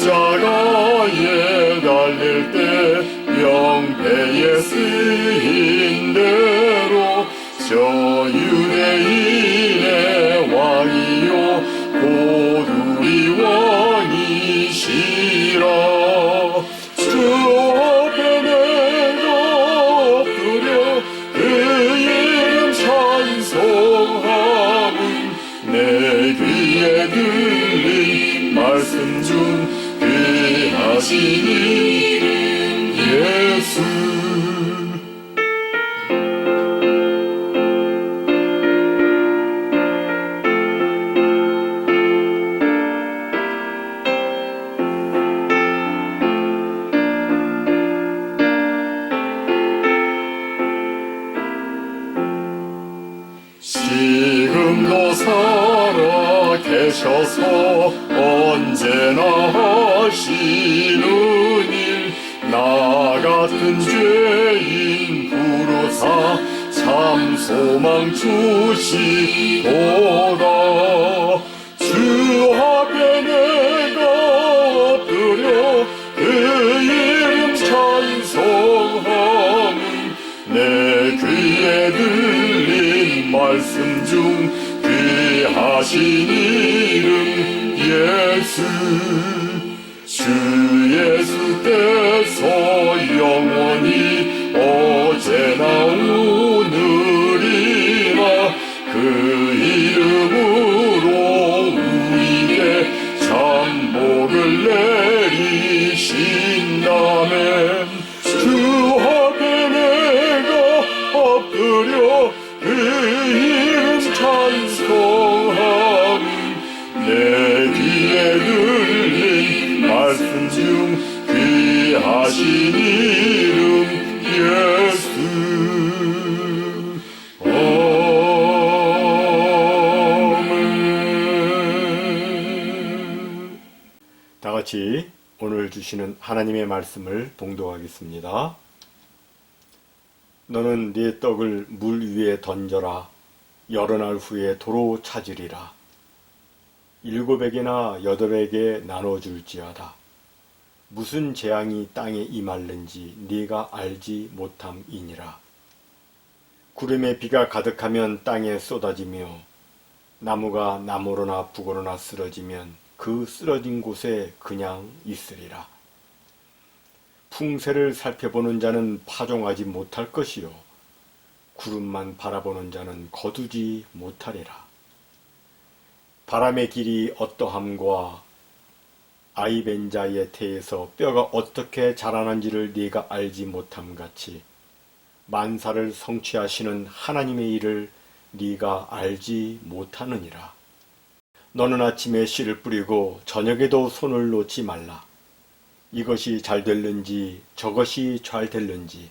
십자가에 달릴 때 명패에 쓰인 대로 저 유대인의 왕이요 곧 우리 왕이시라. 주 앞에 내가 엎드려 그 이름 찬송함은 내 귀에 들린 말씀 중 귀하신 이름 예수. 지금도 살아 계셔서 언제나 하시는 일, 나 같은 죄인 부르사 참 소망 주시도다. 주 앞에 내가 엎드려 그 이름 찬송함은 내 귀에 들린 말씀 중 귀하신 이름 예수. 주 예수께서 영원히 어제나 오늘이나 그 이름으로 우리에게 참 복을 내리신다면 주 앞에 내가 엎드려 그 이름 찬송함은 내 귀에 들린 말씀 중 귀하신 이름 예수. 아멘. 다 같이 오늘 주시는 하나님의 말씀을 봉독하겠습니다. 너는 네 떡을 물 위에 던져라. 여러 날 후에 도로 찾으리라. 7에게나 8에게 나눠줄지어다. 무슨 재앙이 땅에 임할는지 네가 알지 못함이니라. 구름에 비가 가득하면 땅에 쏟아지며 나무가 나무로나 북으로나 쓰러지면 그 쓰러진 곳에 그냥 있으리라. 풍세를 살펴보는 자는 파종하지 못할 것이요 구름만 바라보는 자는 거두지 못하리라. 바람의 길이 어떠함과 아이벤자의 태에서 뼈가 어떻게 자라는지를 네가 알지 못함같이 만사를 성취하시는 하나님의 일을 네가 알지 못하느니라. 너는 아침에 씨를 뿌리고 저녁에도 손을 놓지 말라. 이것이 잘 될는지 저것이 잘 될는지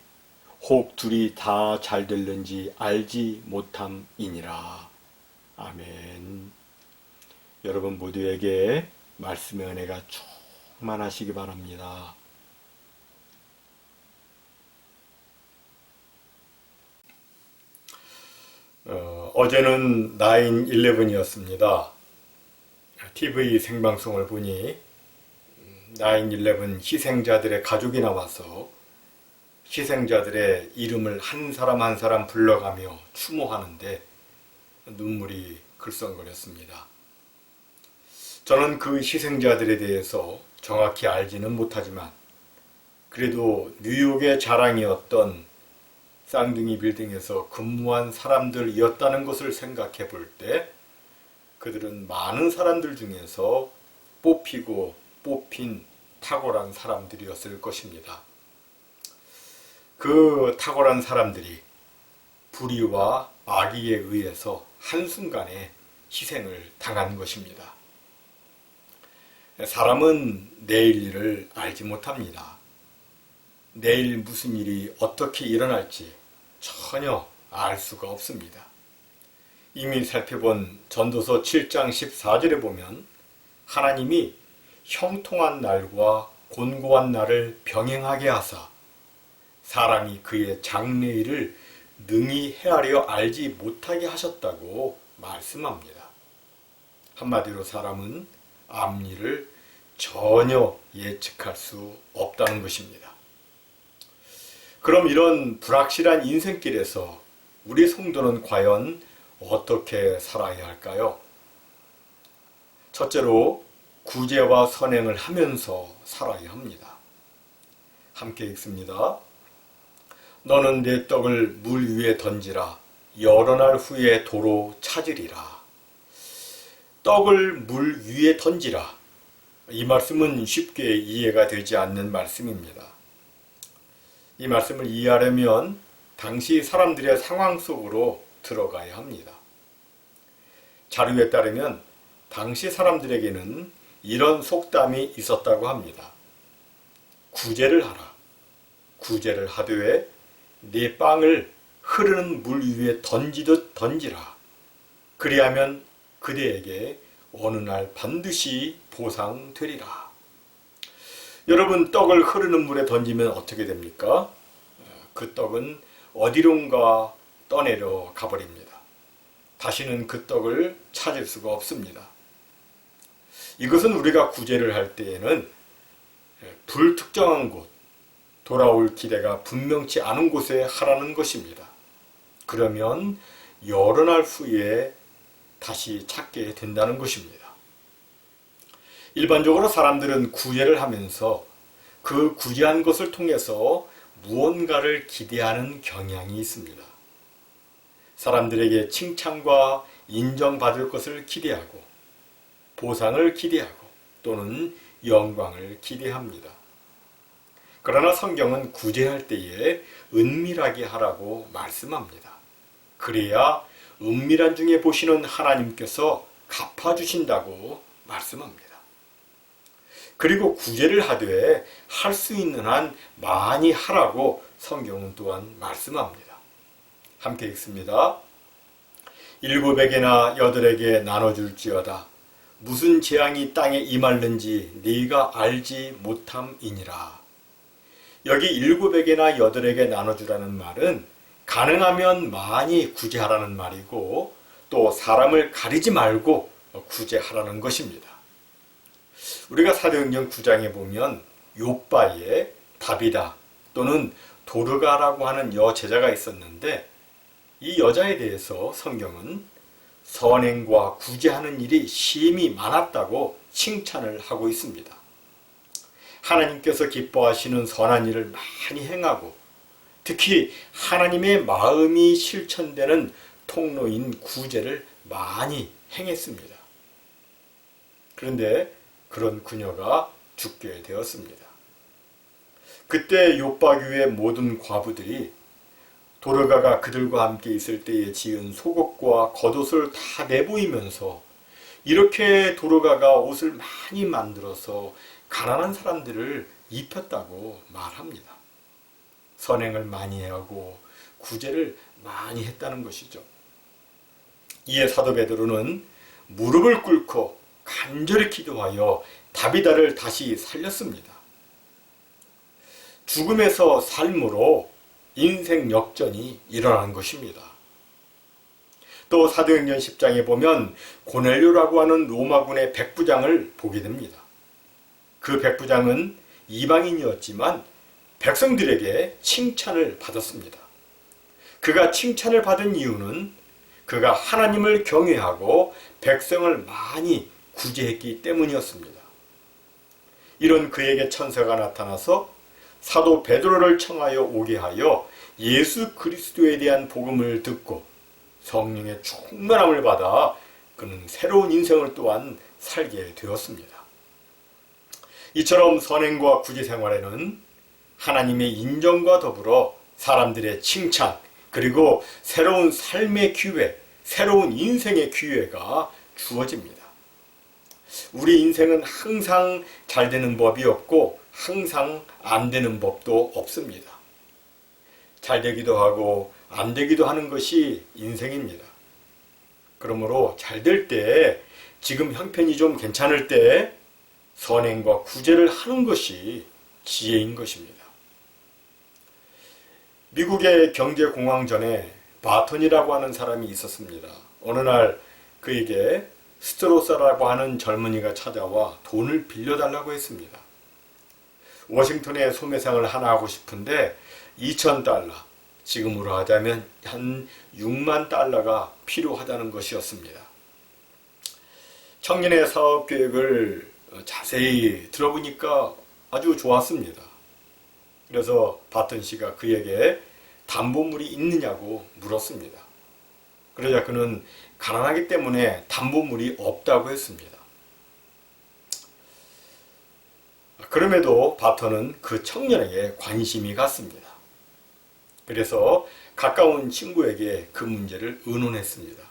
혹 둘이 다 잘 될는지 알지 못함이니라. 아멘. 여러분 모두에게 말씀의 은혜가 충만하시기 바랍니다. 어제는 9/11이었습니다. TV 생방송을 보니 9/11 희생자들의 가족이 나와서 희생자들의 이름을 한 사람 한 사람 불러가며 추모하는데 눈물이 글썽거렸습니다. 저는 그 희생자들에 대해서 정확히 알지는 못하지만 그래도 뉴욕의 자랑이었던 쌍둥이 빌딩에서 근무한 사람들이었다는 것을 생각해 볼 때 그들은 많은 사람들 중에서 뽑히고 뽑힌 탁월한 사람들이었을 것입니다. 그 탁월한 사람들이 불의와 악의에 의해서 한순간에 희생을 당한 것입니다. 사람은 내일 일을 알지 못합니다. 내일 무슨 일이 어떻게 일어날지 전혀 알 수가 없습니다. 이미 살펴본 전도서 7장 14절에 보면 하나님이 형통한 날과 곤고한 날을 병행하게 하사 사람이 그의 장래일을 능히 헤아려 알지 못하게 하셨다고 말씀합니다. 한마디로 사람은 앞일을 전혀 예측할 수 없다는 것입니다. 그럼 이런 불확실한 인생길에서 우리 성도는 과연 어떻게 살아야 할까요? 첫째로 구제와 선행을 하면서 살아야 합니다. 함께 읽습니다. 너는 내 떡을 물 위에 던지라. 여러 날 후에 도로 찾으리라. 떡을 물 위에 던지라. 이 말씀은 쉽게 이해가 되지 않는 말씀입니다. 이 말씀을 이해하려면 당시 사람들의 상황 속으로 들어가야 합니다. 자료에 따르면 당시 사람들에게는 이런 속담이 있었다고 합니다. 구제를 하라. 구제를 하되 네 빵을 흐르는 물 위에 던지듯 던지라. 그리하면 그대에게 어느 날 반드시 보상되리라. 여러분, 떡을 흐르는 물에 던지면 어떻게 됩니까? 그 떡은 어디론가 떠내려 가버립니다. 다시는 그 떡을 찾을 수가 없습니다. 이것은 우리가 구제를 할 때에는 불특정한 곳, 돌아올 기대가 분명치 않은 곳에 하라는 것입니다. 그러면 여러 날 후에 다시 찾게 된다는 것입니다. 일반적으로 사람들은 구제를 하면서 그 구제한 것을 통해서 무언가를 기대하는 경향이 있습니다. 사람들에게 칭찬과 인정받을 것을 기대하고 보상을 기대하고 또는 영광을 기대합니다. 그러나 성경은 구제할 때에 은밀하게 하라고 말씀합니다. 그래야 은밀한 중에 보시는 하나님께서 갚아주신다고 말씀합니다. 그리고 구제를 하되 할 수 있는 한 많이 하라고 성경은 또한 말씀합니다. 함께 읽습니다. 7에게나 8에게 나눠줄지어다. 무슨 재앙이 땅에 임할는지 네가 알지 못함이니라. 여기 7에게나 8에게 나눠주라는 말은 가능하면 많이 구제하라는 말이고 또 사람을 가리지 말고 구제하라는 것입니다. 우리가 사도행전 9장에 보면 욥바에 다비다 또는 도르가라고 하는 여제자가 있었는데 이 여자에 대해서 성경은 선행과 구제하는 일이 심히 많았다고 칭찬을 하고 있습니다. 하나님께서 기뻐하시는 선한 일을 많이 행하고 특히 하나님의 마음이 실천되는 통로인 구제를 많이 행했습니다. 그런데 그런 그녀가 죽게 되었습니다. 그때 욥바교의 모든 과부들이 도르가가 그들과 함께 있을 때에 지은 속옷과 겉옷을 다 내보이면서 이렇게 도르가가 옷을 많이 만들어서 가난한 사람들을 입혔다고 말합니다. 선행을 많이 하고 구제를 많이 했다는 것이죠. 이에 사도 베드로는 무릎을 꿇고 간절히 기도하여 다비다를 다시 살렸습니다. 죽음에서 삶으로 인생 역전이 일어난 것입니다. 또 사도행전 10장에 보면 고넬료라고 하는 로마군의 백부장을 보게 됩니다. 그 백부장은 이방인이었지만 백성들에게 칭찬을 받았습니다. 그가 칭찬을 받은 이유는 그가 하나님을 경외하고 백성을 많이 구제했기 때문이었습니다. 이런 그에게 천사가 나타나서 사도 베드로를 청하여 오게 하여 예수 그리스도에 대한 복음을 듣고 성령의 충만함을 받아 그는 새로운 인생을 또한 살게 되었습니다. 이처럼 선행과 구제 생활에는 하나님의 인정과 더불어 사람들의 칭찬 그리고 새로운 삶의 기회, 새로운 인생의 기회가 주어집니다. 우리 인생은 항상 잘 되는 법이 없고 항상 안 되는 법도 없습니다. 잘 되기도 하고 안 되기도 하는 것이 인생입니다. 그러므로 잘 될 때, 지금 형편이 좀 괜찮을 때 선행과 구제를 하는 것이 지혜인 것입니다. 미국의 경제공황 전에 바턴이라고 하는 사람이 있었습니다. 어느 날 그에게 스트로사라고 하는 젊은이가 찾아와 돈을 빌려달라고 했습니다. 워싱턴에 소매상을 하나 하고 싶은데 2,000달러, 지금으로 하자면 한 6만 달러가 필요하다는 것이었습니다. 청년의 사업 계획을 자세히 들어보니까 아주 좋았습니다. 그래서 바튼 씨가 그에게 담보물이 있느냐고 물었습니다. 그러자 그는 가난하기 때문에 담보물이 없다고 했습니다. 그럼에도 바턴은 그 청년에게 관심이 갔습니다. 그래서 가까운 친구에게 그 문제를 의논했습니다.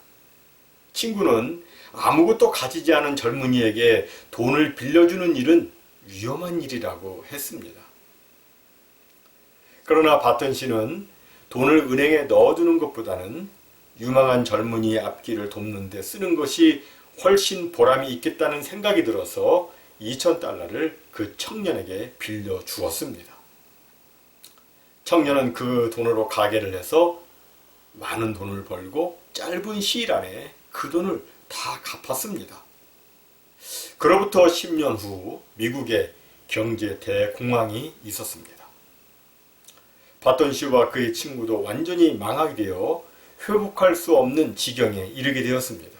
친구는 아무것도 가지지 않은 젊은이에게 돈을 빌려주는 일은 위험한 일이라고 했습니다. 그러나 바턴 씨는 돈을 은행에 넣어두는 것보다는 유망한 젊은이의 앞길을 돕는 데 쓰는 것이 훨씬 보람이 있겠다는 생각이 들어서 2,000달러를 그 청년에게 빌려 주었습니다. 청년은 그 돈으로 가게를 해서 많은 돈을 벌고 짧은 시일 안에 그 돈을 다 갚았습니다. 그로부터 10년 후 미국에 경제 대공황이 있었습니다. 바턴 씨와 그의 친구도 완전히 망하게 되어 회복할 수 없는 지경에 이르게 되었습니다.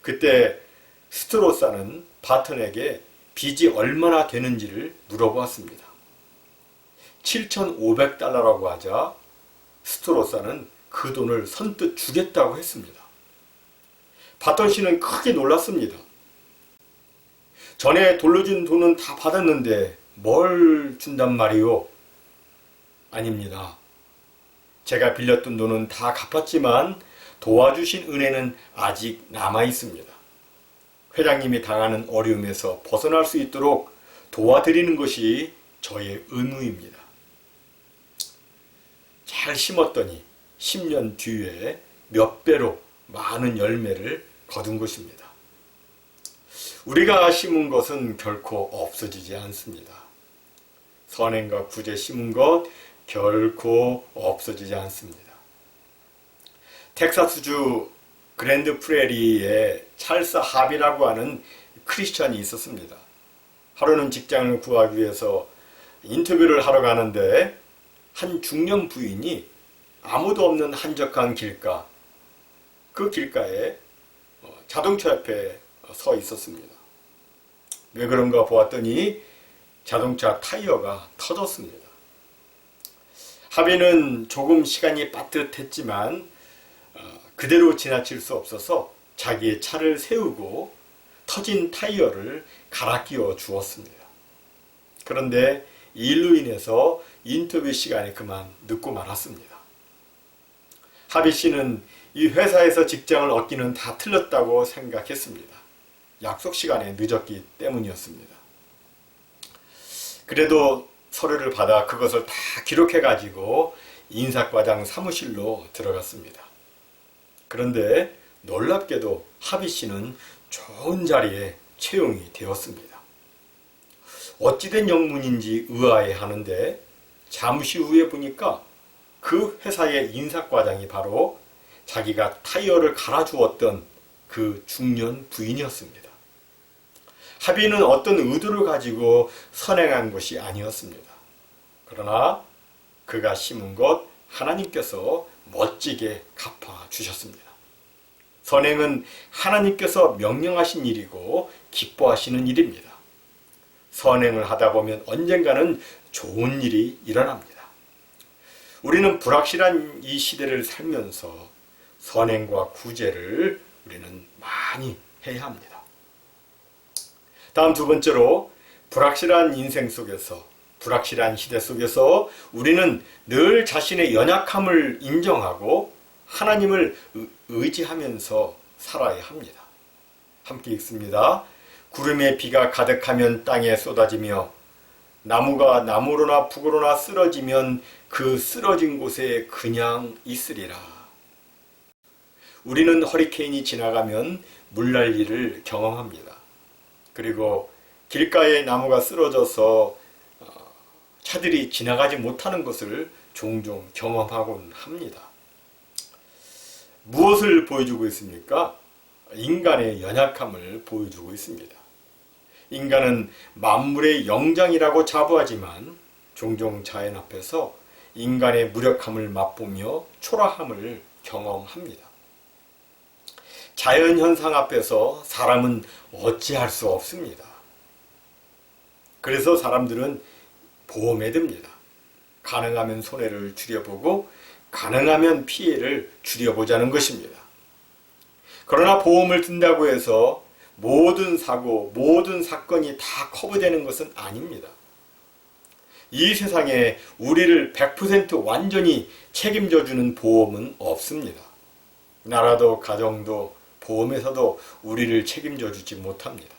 그때 스트로사는 바턴에게 빚이 얼마나 되는지를 물어보았습니다. 7,500달러라고 하자 스트로사는 그 돈을 선뜻 주겠다고 했습니다. 바턴 씨는 크게 놀랐습니다. 전에 돌려준 돈은 다 받았는데 뭘 준단 말이오? 아닙니다. 제가 빌렸던 돈은 다 갚았지만 도와주신 은혜는 아직 남아 있습니다. 회장님이 당하는 어려움에서 벗어날 수 있도록 도와드리는 것이 저의 의무입니다. 잘 심었더니 10년 뒤에 몇 배로 많은 열매를 거둔 것입니다. 우리가 심은 것은 결코 없어지지 않습니다. 선행과 구제 심은 것 결코 없어지지 않습니다. 텍사스주 그랜드 프레리에 찰스 합이라고 하는 크리스천이 있었습니다. 하루는 직장을 구하기 위해서 인터뷰를 하러 가는데 한 중년 부인이 아무도 없는 한적한 길가, 그 길가에 자동차 옆에 서 있었습니다. 왜 그런가 보았더니 자동차 타이어가 터졌습니다. 하비는 조금 시간이 빠듯했지만 그대로 지나칠 수 없어서 자기의 차를 세우고 터진 타이어를 갈아 끼워 주었습니다. 그런데 이 일로 인해서 인터뷰 시간이 그만 늦고 말았습니다. 하비 씨는 이 회사에서 직장을 얻기는 다 틀렸다고 생각했습니다. 약속 시간에 늦었기 때문이었습니다. 그래도 서류를 받아 그것을 다 기록해가지고 인사과장 사무실로 들어갔습니다. 그런데 놀랍게도 하비 씨는 좋은 자리에 채용이 되었습니다. 어찌된 영문인지 의아해하는데 잠시 후에 보니까 그 회사의 인사과장이 바로 자기가 타이어를 갈아주었던 그 중년 부인이었습니다. 하비는 어떤 의도를 가지고 선행한 것이 아니었습니다. 그러나 그가 심은 것 하나님께서 멋지게 갚아주셨습니다. 선행은 하나님께서 명령하신 일이고 기뻐하시는 일입니다. 선행을 하다 보면 언젠가는 좋은 일이 일어납니다. 우리는 불확실한 이 시대를 살면서 선행과 구제를 우리는 많이 해야 합니다. 다음 두 번째로 불확실한 인생 속에서, 불확실한 시대 속에서 우리는 늘 자신의 연약함을 인정하고 하나님을 의지하면서 살아야 합니다. 함께 읽습니다. 구름에 비가 가득하면 땅에 쏟아지며 나무가 나무로나 북으로나 쓰러지면 그 쓰러진 곳에 그냥 있으리라. 우리는 허리케인이 지나가면 물난리를 경험합니다. 그리고 길가에 나무가 쓰러져서 차들이 지나가지 못하는 것을 종종 경험하곤 합니다. 무엇을 보여주고 있습니까? 인간의 연약함을 보여주고 있습니다. 인간은 만물의 영장이라고 자부하지만 종종 자연 앞에서 인간의 무력함을 맛보며 초라함을 경험합니다. 자연 현상 앞에서 사람은 어찌할 수 없습니다. 그래서 사람들은 보험에 듭니다. 가능하면 손해를 줄여보고 가능하면 피해를 줄여보자는 것입니다. 그러나 보험을 든다고 해서 모든 사고, 모든 사건이 다 커버되는 것은 아닙니다. 이 세상에 우리를 100% 완전히 책임져주는 보험은 없습니다. 나라도 가정도 보험에서도 우리를 책임져 주지 못합니다.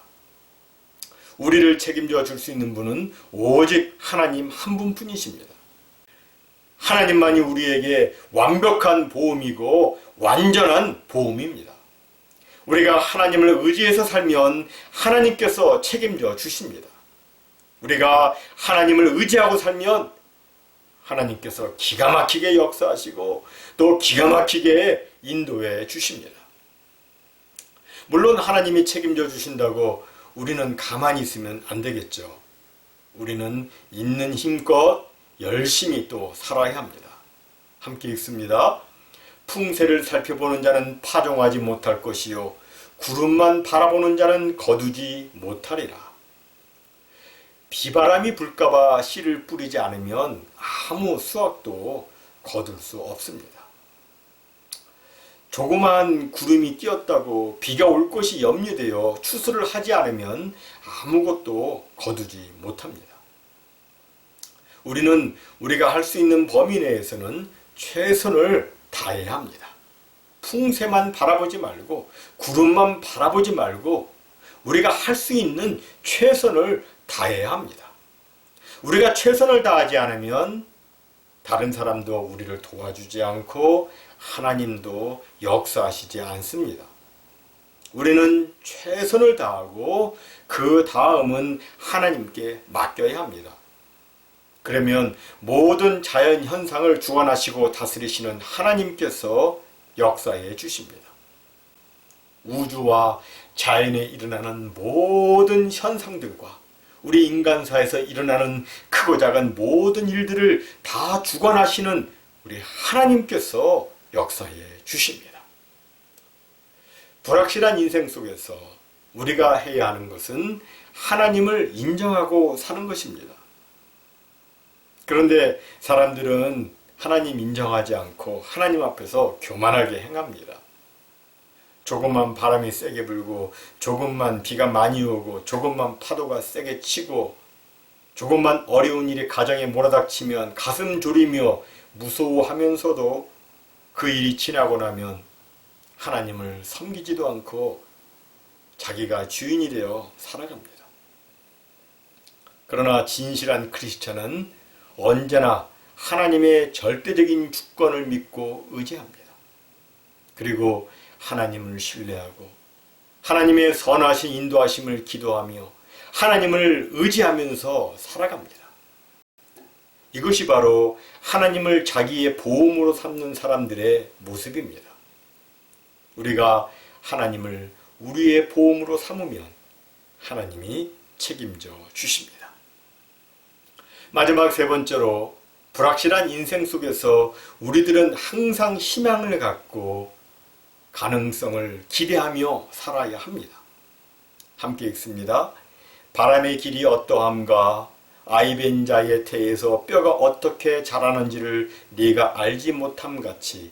우리를 책임져 줄 수 있는 분은 오직 하나님 한 분뿐이십니다. 하나님만이 우리에게 완벽한 보험이고 완전한 보험입니다. 우리가 하나님을 의지해서 살면 하나님께서 책임져 주십니다. 우리가 하나님을 의지하고 살면 하나님께서 기가 막히게 역사하시고 또 기가 막히게 인도해 주십니다. 물론 하나님이 책임져 주신다고 우리는 가만히 있으면 안 되겠죠. 우리는 있는 힘껏 열심히 또 살아야 합니다. 함께 읽습니다. 풍세를 살펴보는 자는 파종하지 못할 것이요 구름만 바라보는 자는 거두지 못하리라. 비바람이 불까봐 씨를 뿌리지 않으면 아무 수확도 거둘 수 없습니다. 조그마한 구름이 끼었다고 비가 올 것이 염려되어 추수를 하지 않으면 아무것도 거두지 못합니다. 우리는 우리가 할 수 있는 범위 내에서는 최선을 다해야 합니다. 풍세만 바라보지 말고 구름만 바라보지 말고 우리가 할 수 있는 최선을 다해야 합니다. 우리가 최선을 다하지 않으면 다른 사람도 우리를 도와주지 않고 하나님도 역사하시지 않습니다. 우리는 최선을 다하고 그 다음은 하나님께 맡겨야 합니다. 그러면 모든 자연 현상을 주관하시고 다스리시는 하나님께서 역사해 주십니다. 우주와 자연에 일어나는 모든 현상들과 우리 인간사에서 일어나는 크고 작은 모든 일들을 다 주관하시는 우리 하나님께서 역사해 주십니다. 불확실한 인생 속에서 우리가 해야 하는 것은 하나님을 인정하고 사는 것입니다. 그런데 사람들은 하나님 인정하지 않고 하나님 앞에서 교만하게 행합니다. 조금만 바람이 세게 불고 조금만 비가 많이 오고 조금만 파도가 세게 치고 조금만 어려운 일이 가정에 몰아닥치면 가슴 졸이며 무서워하면서도 그 일이 지나고 나면 하나님을 섬기지도 않고 자기가 주인이 되어 살아갑니다. 그러나 진실한 크리스찬은 언제나 하나님의 절대적인 주권을 믿고 의지합니다. 그리고 하나님을 신뢰하고 하나님의 선하신 인도하심을 기도하며 하나님을 의지하면서 살아갑니다. 이것이 바로 하나님을 자기의 보험으로 삼는 사람들의 모습입니다. 우리가 하나님을 우리의 보험으로 삼으면 하나님이 책임져 주십니다. 마지막 세 번째로 불확실한 인생 속에서 우리들은 항상 희망을 갖고 가능성을 기대하며 살아야 합니다. 함께 읽습니다. 바람의 길이 어떠함과 아이벤 자의 태에서 뼈가 어떻게 자라는지를 네가 알지 못함 같이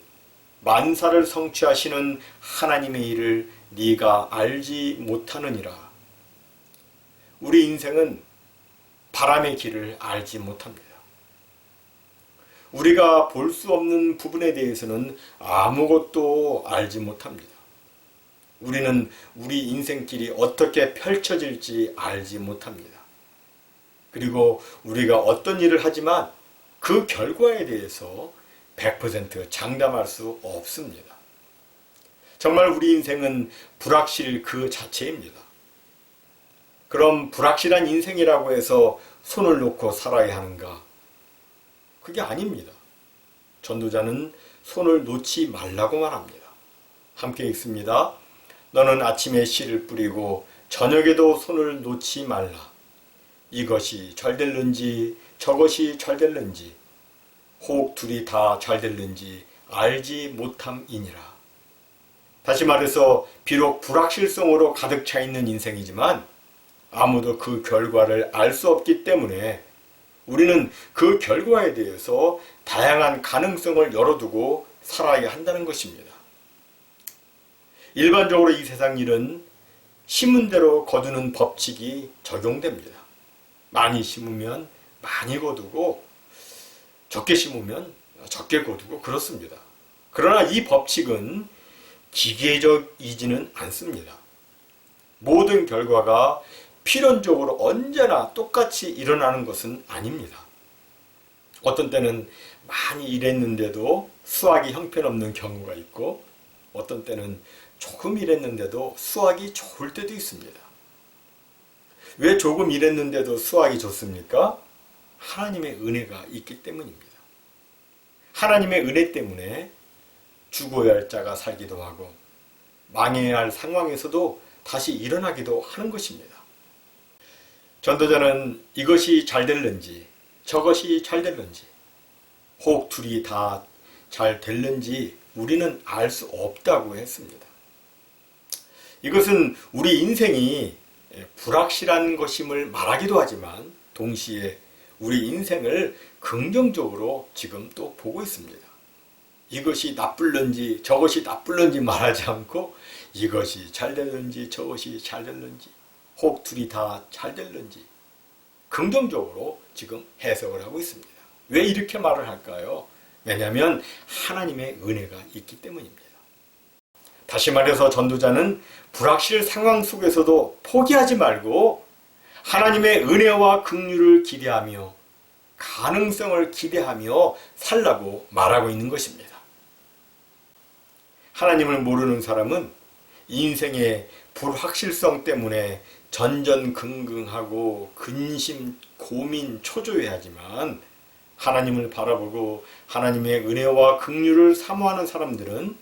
만사를 성취하시는 하나님의 일을 네가 알지 못하느니라. 우리 인생은 바람의 길을 알지 못합니다. 우리가 볼 수 없는 부분에 대해서는 아무것도 알지 못합니다. 우리는 우리 인생길이 어떻게 펼쳐질지 알지 못합니다. 그리고 우리가 어떤 일을 하지만 그 결과에 대해서 100% 장담할 수 없습니다. 정말 우리 인생은 불확실 그 자체입니다. 그럼 불확실한 인생이라고 해서 손을 놓고 살아야 하는가? 그게 아닙니다. 전도자는 손을 놓지 말라고 말합니다. 함께 읽습니다. 너는 아침에 씨를 뿌리고 저녁에도 손을 놓지 말라. 이것이 잘 될는지 저것이 잘 될는지 혹 둘이 다 잘 될는지 알지 못함이니라. 다시 말해서 비록 불확실성으로 가득 차 있는 인생이지만 아무도 그 결과를 알 수 없기 때문에 우리는 그 결과에 대해서 다양한 가능성을 열어두고 살아야 한다는 것입니다. 일반적으로 이 세상 일은 심은 대로 거두는 법칙이 적용됩니다. 많이 심으면 많이 거두고 적게 심으면 적게 거두고 그렇습니다. 그러나 이 법칙은 기계적이지는 않습니다. 모든 결과가 필연적으로 언제나 똑같이 일어나는 것은 아닙니다. 어떤 때는 많이 일했는데도 수확이 형편없는 경우가 있고 어떤 때는 조금 일했는데도 수확이 좋을 때도 있습니다. 왜 조금 일했는데도 수확이 좋습니까? 하나님의 은혜가 있기 때문입니다. 하나님의 은혜 때문에 죽어야 할 자가 살기도 하고 망해야 할 상황에서도 다시 일어나기도 하는 것입니다. 전도자는 이것이 잘 될는지 저것이 잘 될는지 혹 둘이 다 잘 될는지 우리는 알 수 없다고 했습니다. 이것은 우리 인생이 불확실한 것임을 말하기도 하지만 동시에 우리 인생을 긍정적으로 지금 또 보고 있습니다. 이것이 나쁠는지 저것이 나쁠는지 말하지 않고 이것이 잘 될는지 저것이 잘 될는지 혹 둘이 다 잘 될는지 긍정적으로 지금 해석을 하고 있습니다. 왜 이렇게 말을 할까요? 왜냐하면 하나님의 은혜가 있기 때문입니다. 다시 말해서 전도자는 불확실 상황 속에서도 포기하지 말고 하나님의 은혜와 긍휼을 기대하며 가능성을 기대하며 살라고 말하고 있는 것입니다. 하나님을 모르는 사람은 인생의 불확실성 때문에 전전긍긍하고 근심, 고민, 초조해하지만 하나님을 바라보고 하나님의 은혜와 긍휼을 사모하는 사람들은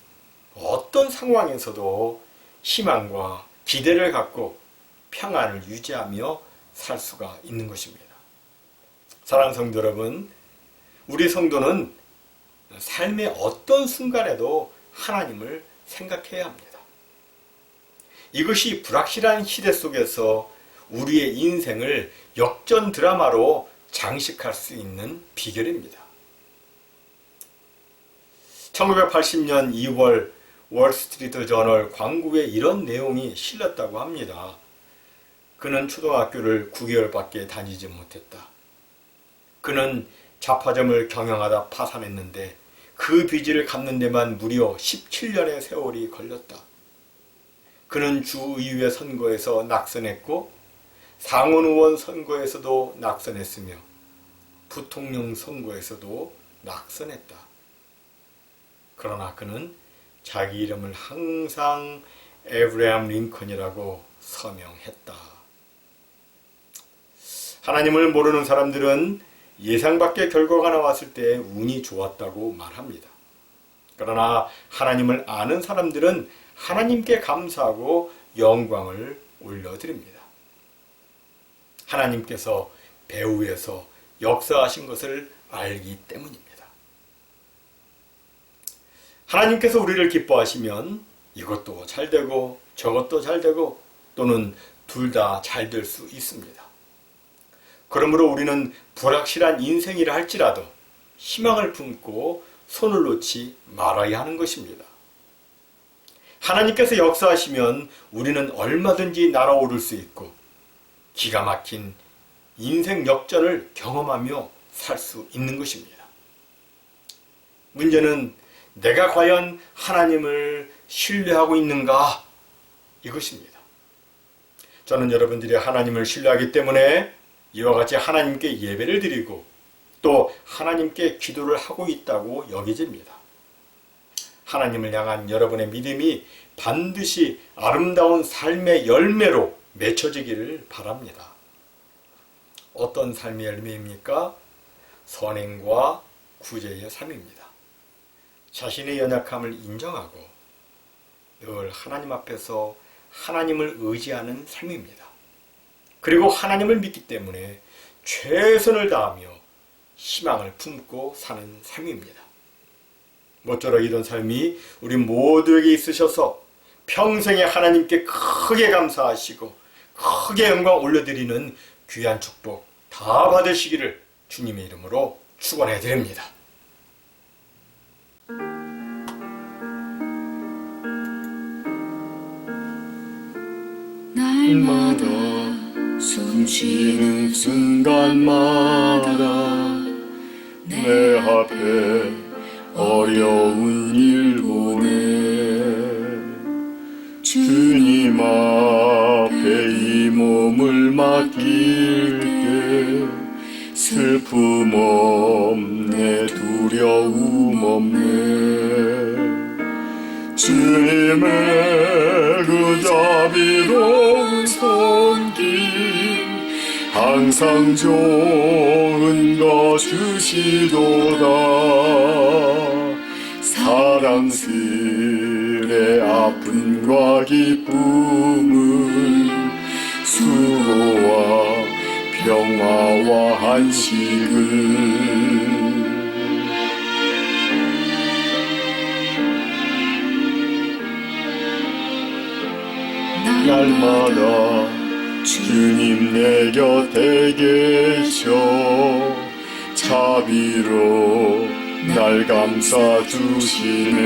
어떤 상황에서도 희망과 기대를 갖고 평안을 유지하며 살 수가 있는 것입니다. 사랑하는 성도 여러분, 우리 성도는 삶의 어떤 순간에도 하나님을 생각해야 합니다. 이것이 불확실한 시대 속에서 우리의 인생을 역전 드라마로 장식할 수 있는 비결입니다. 1980년 2월 월스트리트 저널 광고에 이런 내용이 실렸다고 합니다. 그는 초등학교를 9개월밖에 다니지 못했다. 그는 잡화점을 경영하다 파산했는데 그 빚을 갚는 데만 무려 17년의 세월이 걸렸다. 그는 주의회 선거에서 낙선했고 상원의원 선거에서도 낙선했으며 부통령 선거에서도 낙선했다. 그러나 그는 자기 이름을 항상 에브라함 링컨이라고 서명했다. 하나님을 모르는 사람들은 예상 밖의 결과가 나왔을 때 운이 좋았다고 말합니다. 그러나 하나님을 아는 사람들은 하나님께 감사하고 영광을 올려드립니다. 하나님께서 배후에서 역사하신 것을 알기 때문입니다. 하나님께서 우리를 기뻐하시면 이것도 잘 되고 저것도 잘 되고 또는 둘 다 잘 될 수 있습니다. 그러므로 우리는 불확실한 인생이라 할지라도 희망을 품고 손을 놓지 말아야 하는 것입니다. 하나님께서 역사하시면 우리는 얼마든지 날아오를 수 있고 기가 막힌 인생 역전을 경험하며 살 수 있는 것입니다. 문제는 내가 과연 하나님을 신뢰하고 있는가? 이것입니다. 저는 여러분들이 하나님을 신뢰하기 때문에 이와 같이 하나님께 예배를 드리고 또 하나님께 기도를 하고 있다고 여겨집니다. 하나님을 향한 여러분의 믿음이 반드시 아름다운 삶의 열매로 맺혀지기를 바랍니다. 어떤 삶의 열매입니까? 선행과 구제의 삶입니다. 자신의 연약함을 인정하고 늘 하나님 앞에서 하나님을 의지하는 삶입니다. 그리고 하나님을 믿기 때문에 최선을 다하며 희망을 품고 사는 삶입니다. 모쪼록 이런 삶이 우리 모두에게 있으셔서 평생에 하나님께 크게 감사하시고 크게 영광 올려드리는 귀한 축복 다 받으시기를 주님의 이름으로 축원해 드립니다. 날마다 숨쉬는 순간마다 내 앞에 어려운 일 보내 주님 앞에 이 몸을 맡길 때 슬픔 없네 두려움 없네 주님의 그 자비로운 손길 항상 좋은 거 주시도다 사랑스레 아픔과 기쁨을 수고와 평화와 안식을 날마다 주님 내 곁에 계셔 자비로 날 감싸주시네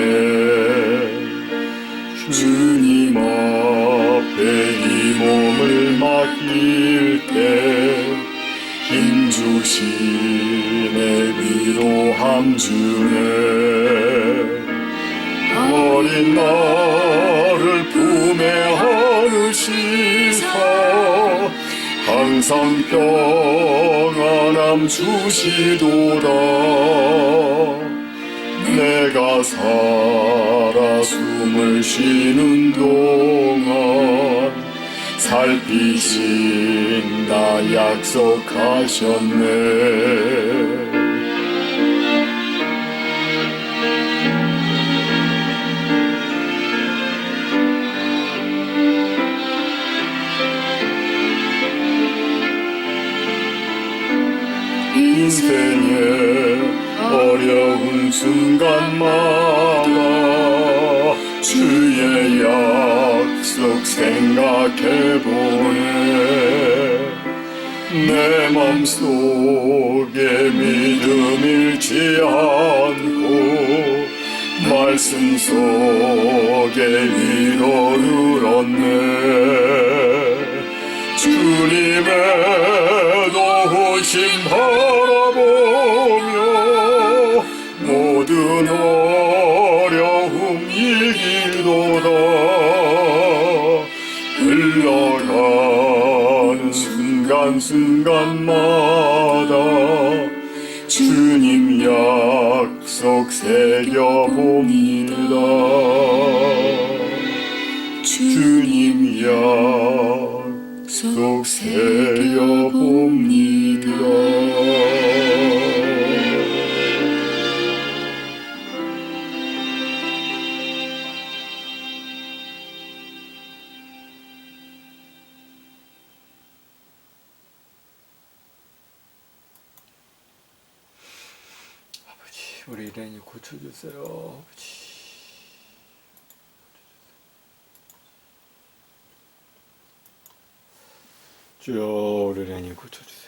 주님 앞에 이 몸을 맡길 때 힘주시네 위로함 주네 어린 나를 품에 안으시사 항상 평안함 주시도다 내가 살아 숨을 쉬는 동안 살피신다 약속하셨네 인생의 어려운 순간마다 주의 약속 생각해보네 내 맘속에 믿음 잃지 않고 말씀 속에 위로를 얻네 주님의 도우심 바라보며 모든 어려움 이기도다 흘러가는 순간순간마다 주님 약속 새겨봅니다 주님 약속 새겨봅니다 우리 레니 고쳐주세요. 아버지. 주여 우리 레니 고쳐주세요.